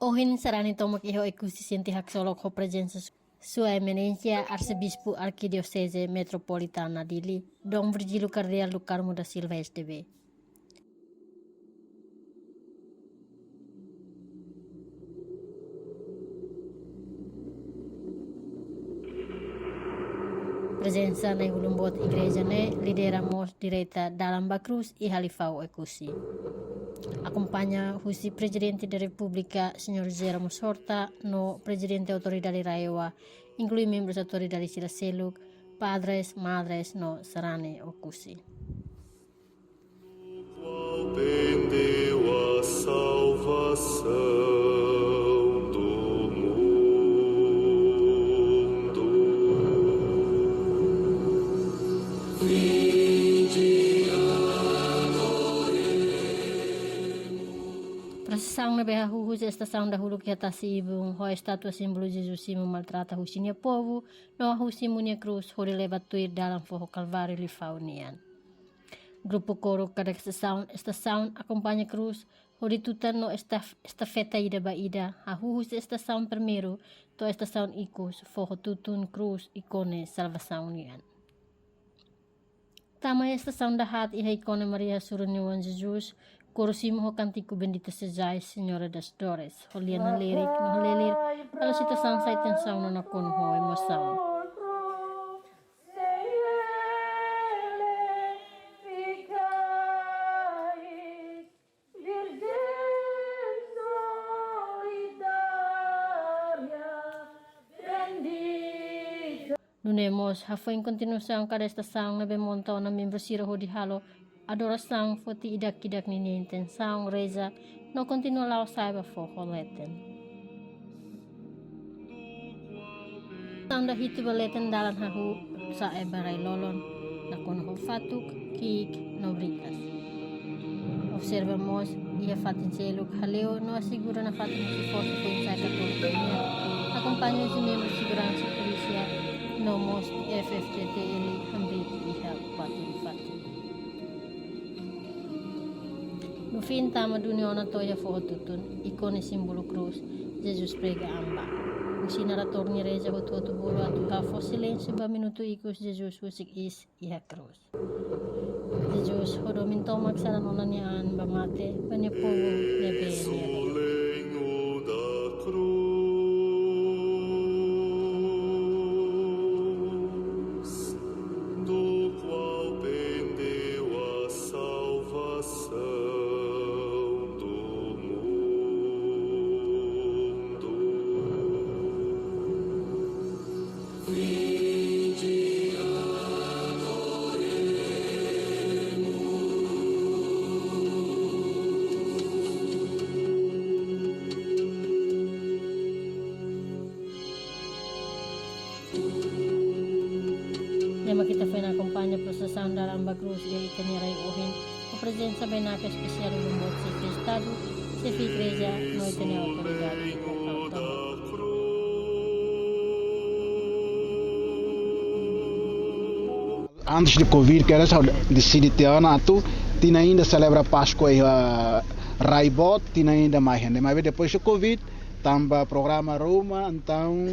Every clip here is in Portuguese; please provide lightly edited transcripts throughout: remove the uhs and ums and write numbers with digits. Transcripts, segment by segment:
Ohin sarani tomak iho ikusi hak solok ho presença Sua Eminência Arcebispo Arquidiocese Metropolitana Dili, Dom Virgílio Cardeal do Carmo da Silva STB. Presença na Ulumbot Igreja ne lideramos direita dalam Cruz e Halifau Ekusi. Acompanha Husi Presidente da República, Sr. Zé Ramos Horta, no Presidente da Autoridade Raiwa, inclui membros da Autoridade Sila Seluk, padres, madres, no Sarane Okusi. Vendeu a salvação do mundo. Procissão na Berra Huhus, estação da Hulu que atasi ibung, ho estátua símbolo Jesus simu maltrata husinya povo, no husimunya cruz, ho leva tuir dalam forro calvário li faunian. Grupo coro cada estação acompanha cruz, ho ditutan no estafeta ida baida, a Huhus estação primeiro, to estação icus, forro tutun cruz, icone salvação nian. Tama estação da hat iha icone Maria Suruniwan Jesus, Corosimo ho cantico bendita sejais, Senhora das Dores. Holian halerik, no halelir, kalau citação sai tensão no nakon ho emoção. Nunemos, foi em continuação cada estação na bemontão na membro sira ho di halo, adoração foti idak-idak nini intenção reza no continua lao saiba fo holeten. Tanda hitu baleten dalan hahu sa ebarai lolon na kono fatuk kik no britas. Observamos ia fatin seluk haleo no asegura na fatin si força ko insai katolika niya. Acompanha os membros de segurança polícia no most FFTTL hambit iha fatin fatin. No fim, tama dunia na toya foto-tutun, ikone simbolo cruz, Jesus prega amba. Usi narator ni reza hotu bolo atu hafo silêncio ba minuto ikus Jesus usik is iha cruz. Jesus hodo minto magsara nona niyan ba mate, banya povo nebe niya. Lenho da cruz, do qual pendeu a salvação. Lema kita foi na acompanha processão da Ramba Cruz e Itanirai Ohin, a presença bem na especial do Lumot se fez Estado, se fez Igreja, no Itania Autoridade Antes de Covid, que era só decidi ter atu, tinha ainda celebra Páscoa e Raibot, tinha ainda mais gente, mas depois do Covid, tamba programa Roma, então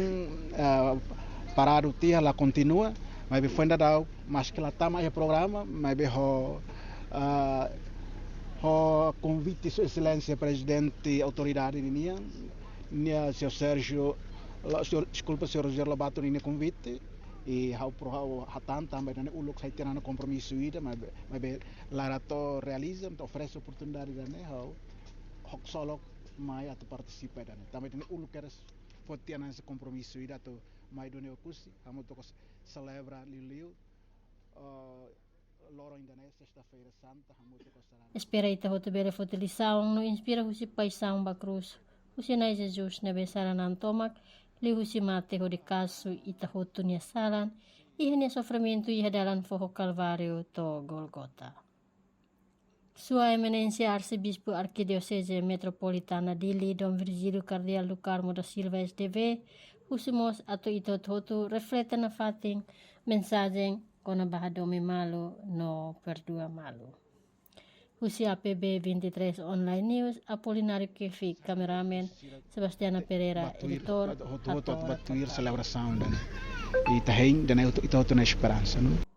parado tinha, lá continua, mas foi ainda dá, mas que lá tá mais programa, mas o convite Sua Excelência Presidente Autoridade Ninia, Sr. Sérgio, desculpa Sr. Roger Lobato Ninia convite, e hau hatan também dane uluk sai tirana compromisso ida mas larato realiza oferece oportunidade dane hau hok solok mai atu participa dane também dane uluk eras fotiana esse compromisso ida tu mai done okusi amo to celebra liliu loro indane sexta-feira santa amo to espera ita hoto bere fotilisaong no inspira husi paisang bakrus husi na Jesus na besara nan tomak lihu si mate ho de kasu ita hotu niya salan, iha niya sofrimento iha dalan foho Calvário to Golgota. Sua Eminência Arcebispo Arquidiocese Metropolitana Dili, Dom Virgílio Cardeal do Carmo da Silva STV, husimos ato ito hotu reflete na fating mensagem kona bahadome malo no perdua malo. Husi APB 23 Online News, Apolinário Kefi, cameraman, Sebastiana Pereira, editor. Batuir celebração, e também, ito na esperança, não?